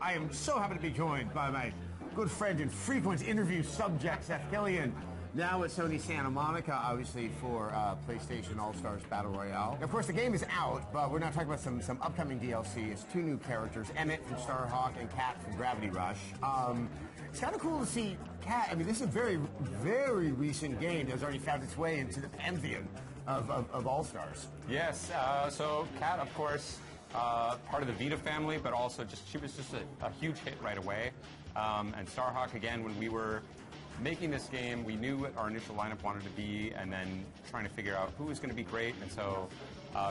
I am so happy to be joined by my good friend and frequent interview subject, Seth Killian. Now at Sony Santa Monica, obviously, for PlayStation All-Stars Battle Royale. Of course, the game is out, but we're not talking about some upcoming DLC. It's two new characters, Emmet from Starhawk and Kat from Gravity Rush. It's kind of cool to see Kat. I mean, this is a very, very recent game that has already found its way into the pantheon of All-Stars. Yes, so Kat, of course, part of the Vita family, but also she was just a huge hit right away. And Starhawk, again, when we were making this game, we knew what our initial lineup wanted to be, and then trying to figure out who was going to be great. And so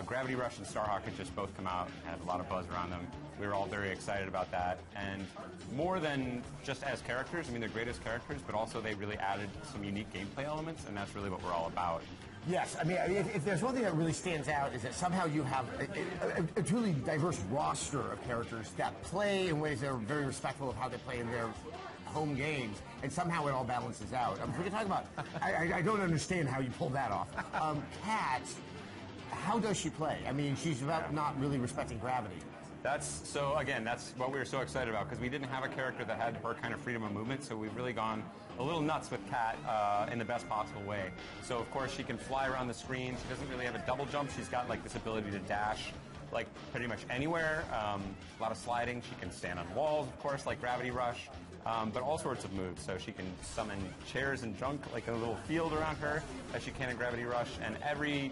Gravity Rush and Starhawk had just both come out, had a lot of buzz around them. We were all very excited about that. And more than just as characters, I mean, they're great as characters, but also they really added some unique gameplay elements, and that's really what we're all about. Yes, I mean, if there's one thing that really stands out is that somehow you have a truly diverse roster of characters that play in ways that are very respectful of how they play in their home games, and somehow it all balances out. If we can talk about, I don't understand how you pull that off. Kat, how does she play? I mean, she's about not really respecting gravity. That's what we were so excited about, because we didn't have a character that had her kind of freedom of movement, so we've really gone a little nuts with Kat in the best possible way. So of course she can fly around the screen. She doesn't really have a double jump. She's got like this ability to dash like pretty much anywhere. A lot of sliding. She can stand on walls, of course, like Gravity Rush, but all sorts of moves. So she can summon chairs and junk like in a little field around her, as she can in Gravity Rush, and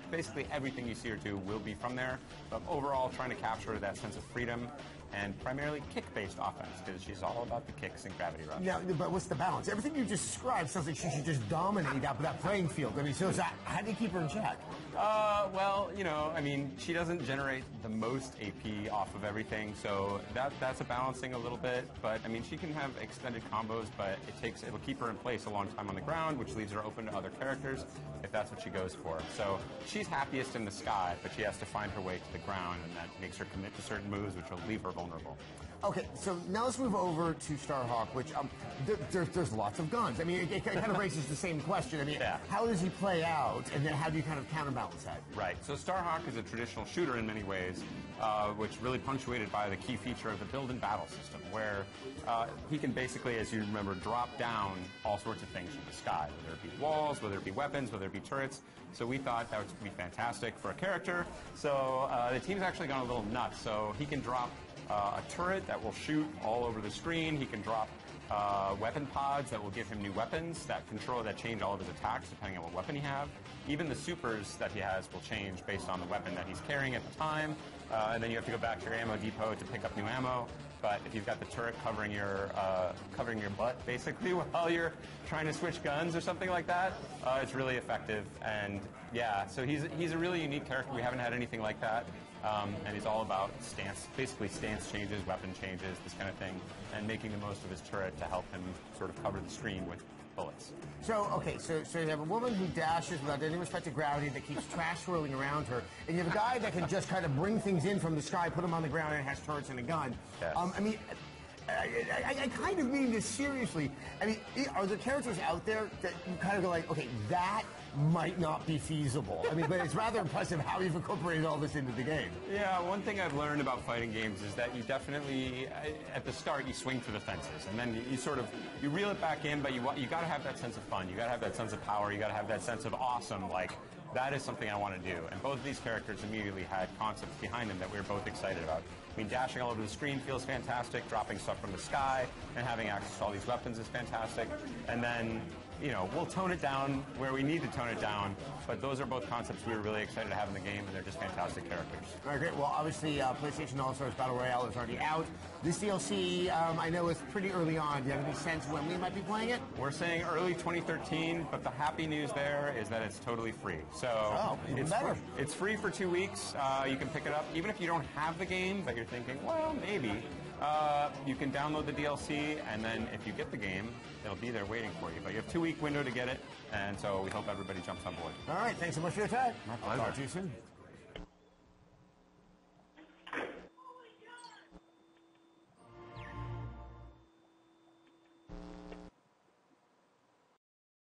basically everything you see her do will be from there. But overall, trying to capture that sense of freedom and primarily kick-based offense, because she's all about the kicks in Gravity Rush. Yeah, but what's the balance? Everything you just described sounds like she should just dominate that playing field. I mean, so how do you keep her in check? Well, you know, I mean, she doesn't generate the most AP off of everything, so that's a balancing a little bit. But I mean, she can have extended combos, but it'll keep her in place a long time on the ground, which leaves her open to other characters if that's what she goes for. So she's happiest in the sky, but she has to find her way to the ground, and that makes her commit to certain moves, which will leave her vulnerable. Okay, so now let's move over to Starhawk, which there's lots of guns. I mean, it kind of raises the same question. I mean, How does he play out, and then how do you kind of counterbalance that? Right. So Starhawk is a traditional shooter in many ways, which really punctuated by the key feature of the build and battle system, where he can basically, as you remember, drop down all sorts of things from the sky, whether it be walls, whether it be weapons, whether it be turrets. So we thought that would be fantastic for a character. So the team's actually gone a little nuts. So he can drop a turret that will shoot all over the screen. He can drop weapon pods that will give him new weapons that change all of his attacks depending on what weapon he has. Even the supers that he has will change based on the weapon that he's carrying at the time. And then you have to go back to your ammo depot to pick up new ammo. But if you've got the turret covering your butt, basically, while you're trying to switch guns or something like that, it's really effective. And yeah, so he's a really unique character. We haven't had anything like that. And he's all about stance changes, weapon changes, this kind of thing, and making the most of his turret to help him sort of cover the screen with bullets. So you have a woman who dashes without any respect to gravity, that keeps trash swirling around her, and you have a guy that can just kind of bring things in from the sky, put them on the ground, and has turrets and a gun. Yes. I mean, I kind of mean this seriously. I mean, are there characters out there that you kind of go like, okay, that might not be feasible? I mean, but it's rather impressive how you've incorporated all this into the game. Yeah, one thing I've learned about fighting games is that you definitely, at the start, you swing for the fences, and then you reel it back in, but you got to have that sense of fun. You got to have that sense of power. You got to have that sense of awesome, like, that is something I want to do. And both of these characters immediately had concepts behind them that we were both excited about. I mean, dashing all over the screen feels fantastic. Dropping stuff from the sky and having access to all these weapons is fantastic. And then, you know, we'll tone it down where we need to tone it down. But those are both concepts we were really excited to have in the game, and they're just fantastic characters. All right, great. Well, obviously, PlayStation All-Stars Battle Royale is already out. This DLC, I know, is pretty early on. Do you have any sense when we might be playing it? We're saying early 2013, but the happy news there is that it's totally free. So it's free for 2 weeks. You can pick it up, even if you don't have the game, but you're thinking, well, maybe. You can download the DLC, and then if you get the game, it'll be there waiting for you. But you have a 2-week window to get it, and so we hope everybody jumps on board. All right, thanks so much for your time. My pleasure. Talk to you soon.